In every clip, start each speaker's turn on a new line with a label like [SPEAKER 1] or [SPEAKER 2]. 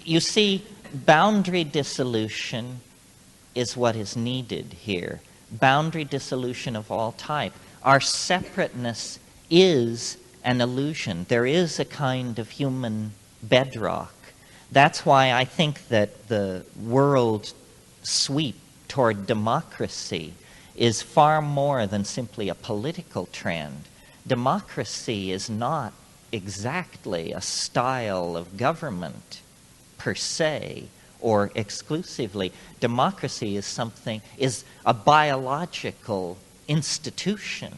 [SPEAKER 1] You see, boundary dissolution is what is needed here. Boundary dissolution of all type. Our separateness is an illusion. There is a kind of human bedrock. That's why I think that the world sweep toward democracy is far more than simply a political trend. Democracy is not exactly a style of government per se or exclusively. Democracy is a biological institution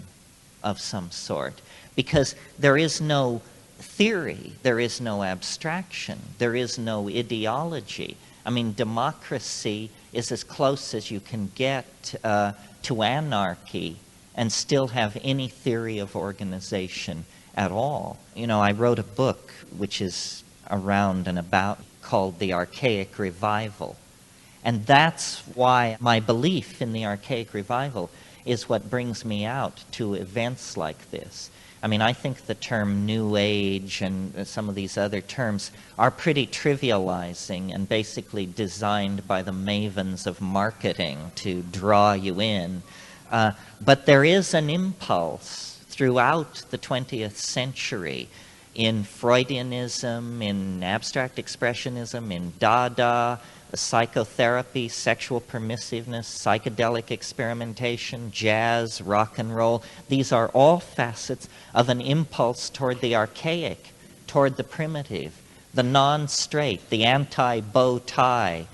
[SPEAKER 1] of some sort, because there is no theory, there is no abstraction, there is no ideology. I mean, democracy is as close as you can get to anarchy and still have any theory of organization at all. You know, I wrote a book which is around and about called The Archaic Revival. And that's why my belief in the Archaic Revival is what brings me out to events like this. I mean, I think the term New Age and some of these other terms are pretty trivializing and basically designed by the mavens of marketing to draw you in. But there is an impulse throughout the 20th century in Freudianism, in abstract expressionism, in Dada, psychotherapy, sexual permissiveness, psychedelic experimentation, jazz, rock and roll. These are all facets of an impulse toward the archaic, toward the primitive, the non-straight, the anti-bow tie,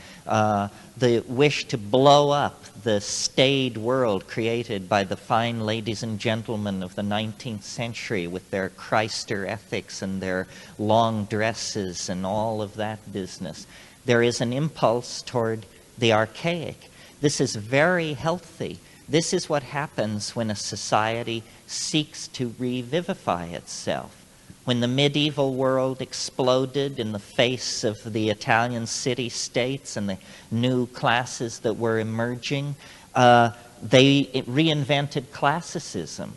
[SPEAKER 1] the wish to blow up the staid world created by the fine ladies and gentlemen of the 19th century with their Christer ethics and their long dresses and all of that business. There is an impulse toward the archaic. This is very healthy. This is what happens when a society seeks to revivify itself. When the medieval world exploded in the face of the Italian city-states and the new classes that were emerging, they reinvented classicism.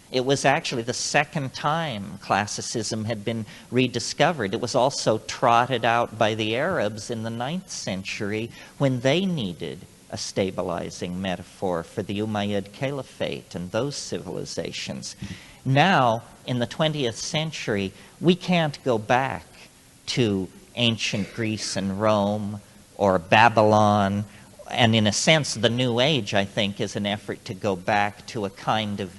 [SPEAKER 1] It was actually the second time classicism had been rediscovered. It was also trotted out by the Arabs in the 9th century when they needed a stabilizing metaphor for the Umayyad Caliphate and those civilizations. Now, in the 20th century, we can't go back to ancient Greece and Rome or Babylon. And in a sense, the New Age, I think, is an effort to go back to a kind of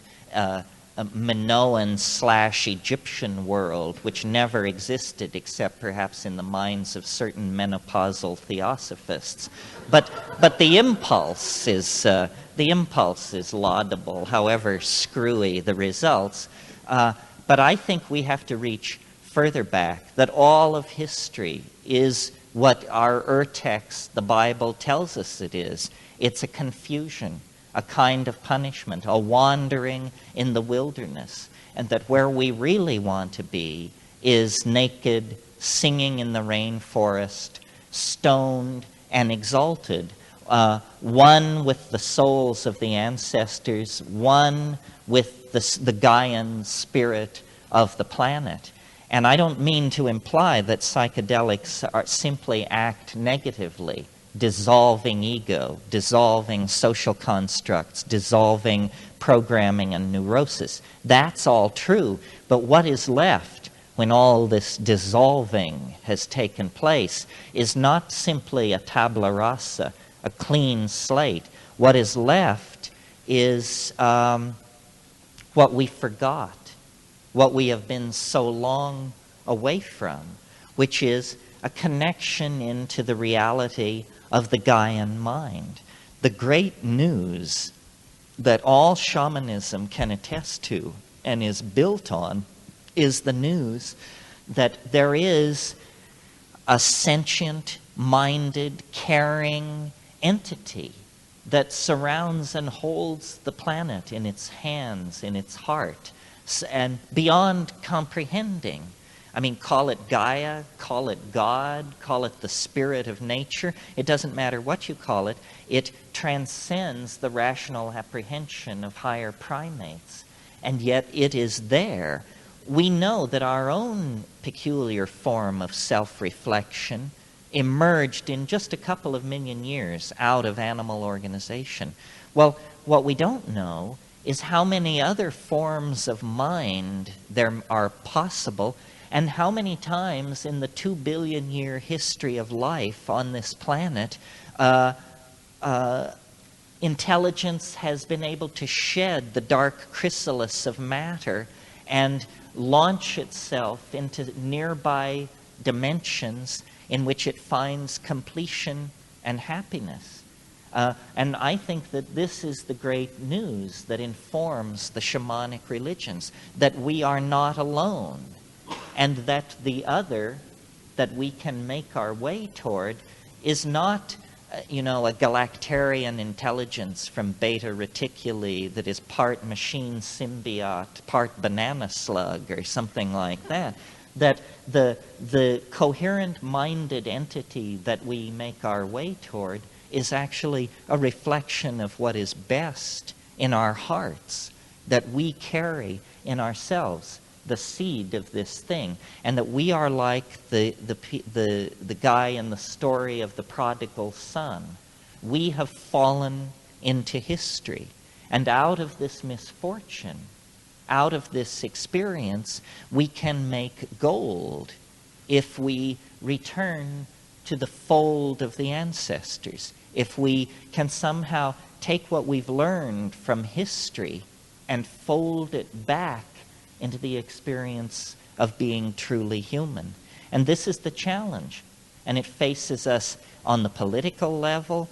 [SPEAKER 1] a Minoan/Egyptian world, which never existed except perhaps in the minds of certain menopausal theosophists. But the impulse is laudable, however screwy the results. But I think we have to reach further back, that all of history is what our text, the Bible, tells us it is. It's a confusion, a kind of punishment, a wandering in the wilderness, and that where we really want to be is naked, singing in the rainforest, stoned and exalted, one with the souls of the ancestors, one with the Gaian spirit of the planet. And I don't mean to imply that psychedelics simply act negatively, dissolving ego, dissolving social constructs, dissolving programming and neurosis. That's all true, but what is left when all this dissolving has taken place is not simply a tabula rasa, a clean slate. What is left is what we forgot, what we have been so long away from, which is a connection into the reality of the Gaian mind. The great news that all shamanism can attest to and is built on is the news that there is a sentient, minded, caring entity that surrounds and holds the planet in its hands, in its heart, and beyond comprehending. I mean, call it Gaia, call it God, call it the spirit of nature. It doesn't matter what you call it. It transcends the rational apprehension of higher primates. And yet it is there. We know that our own peculiar form of self-reflection emerged in just a couple of million years out of animal organization. Well, what we don't know is how many other forms of mind there are possible, and how many times in the 2 billion year history of life on this planet, intelligence has been able to shed the dark chrysalis of matter and launch itself into nearby dimensions in which it finds completion and happiness. And I think that this is the great news that informs the shamanic religions, that we are not alone, and that the other that we can make our way toward is not a galactarian intelligence from Beta Reticuli that is part machine symbiote, part banana slug, or something like that. That the coherent-minded entity that we make our way toward is actually a reflection of what is best in our hearts, that we carry in ourselves the seed of this thing, and that we are like the guy in the story of the prodigal son. We have fallen into history, and out of this misfortune, out of this experience, we can make gold if we return to the fold of the ancestors, if we can somehow take what we've learned from history and fold it back into the experience of being truly human. And this is the challenge. And it faces us on the political level,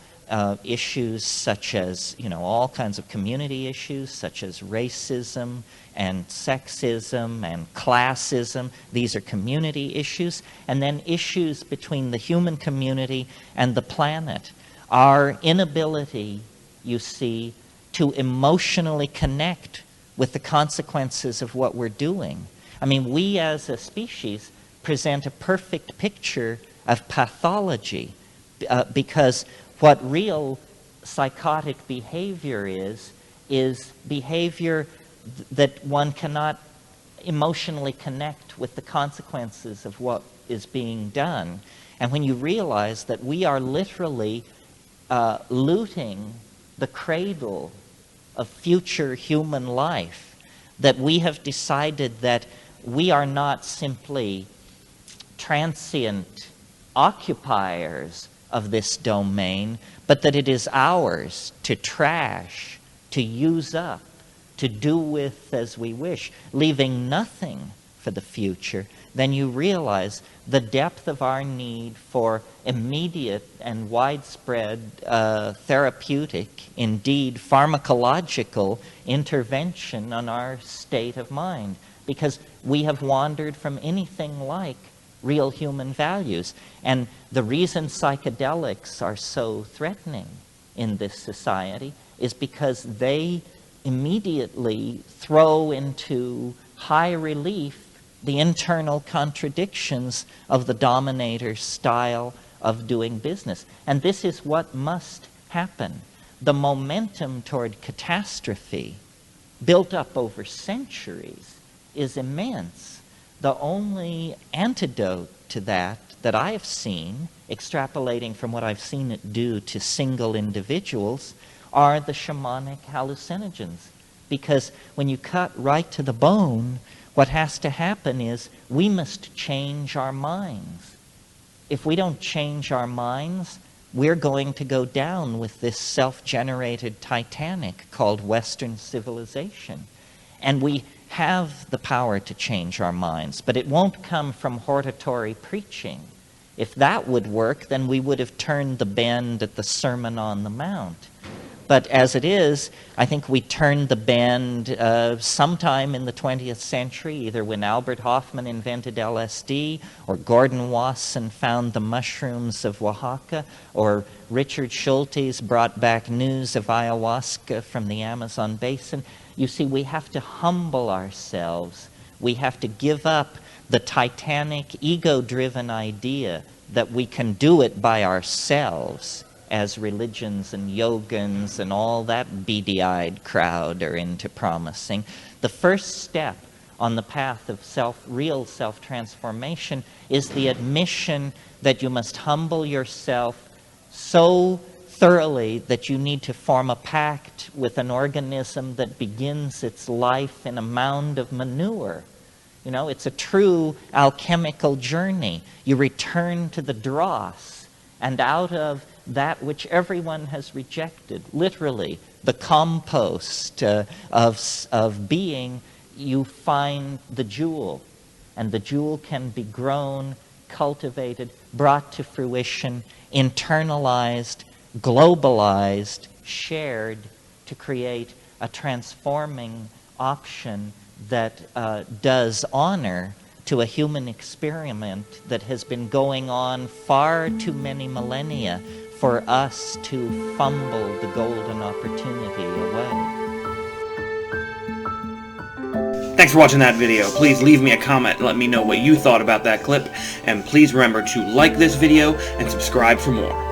[SPEAKER 1] issues such as, all kinds of community issues such as racism and sexism and classism. These are community issues. And then issues between the human community and the planet. Our inability, you see, to emotionally connect with the consequences of what we're doing. I mean, we as a species present a perfect picture of pathology because what real psychotic behavior is behavior that one cannot emotionally connect with the consequences of what is being done. And when you realize that we are literally looting the cradle of future human life, that we have decided that we are not simply transient occupiers of this domain, but that it is ours to trash, to use up, to do with as we wish, leaving nothing for the future, then you realize the depth of our need for immediate and widespread therapeutic, indeed pharmacological intervention on our state of mind, because we have wandered from anything like real human values. And the reason psychedelics are so threatening in this society is because they immediately throw into high relief the internal contradictions of the dominator's style of doing business. And this is what must happen. The momentum toward catastrophe, built up over centuries, is immense. The only antidote to that I have seen, extrapolating from what I've seen it do to single individuals, are the shamanic hallucinogens. Because when you cut right to the bone, what has to happen is we must change our minds. If we don't change our minds, we're going to go down with this self-generated Titanic called Western civilization. And we have the power to change our minds, but it won't come from hortatory preaching. If that would work, then we would have turned the bend at the Sermon on the Mount. But as it is, I think we turned the bend sometime in the 20th century, either when Albert Hofmann invented LSD, or Gordon Wasson found the mushrooms of Oaxaca, or Richard Schultes brought back news of ayahuasca from the Amazon basin. You see, we have to humble ourselves. We have to give up the Titanic, ego-driven idea that we can do it by ourselves, as religions and yogans and all that beady-eyed crowd are into promising. The first step on the path of real self-transformation is the admission that you must humble yourself so thoroughly that you need to form a pact with an organism that begins its life in a mound of manure. You know, it's a true alchemical journey. You return to the dross, and out of that which everyone has rejected, literally, the compost of being, you find the jewel. And the jewel can be grown, cultivated, brought to fruition, internalized, globalized, shared to create a transforming option that does honor to a human experiment that has been going on far too many millennia for us to fumble the golden opportunity away.
[SPEAKER 2] Thanks for watching that video. Please leave me a comment and let me know what you thought about that clip. And please remember to like this video and subscribe for more.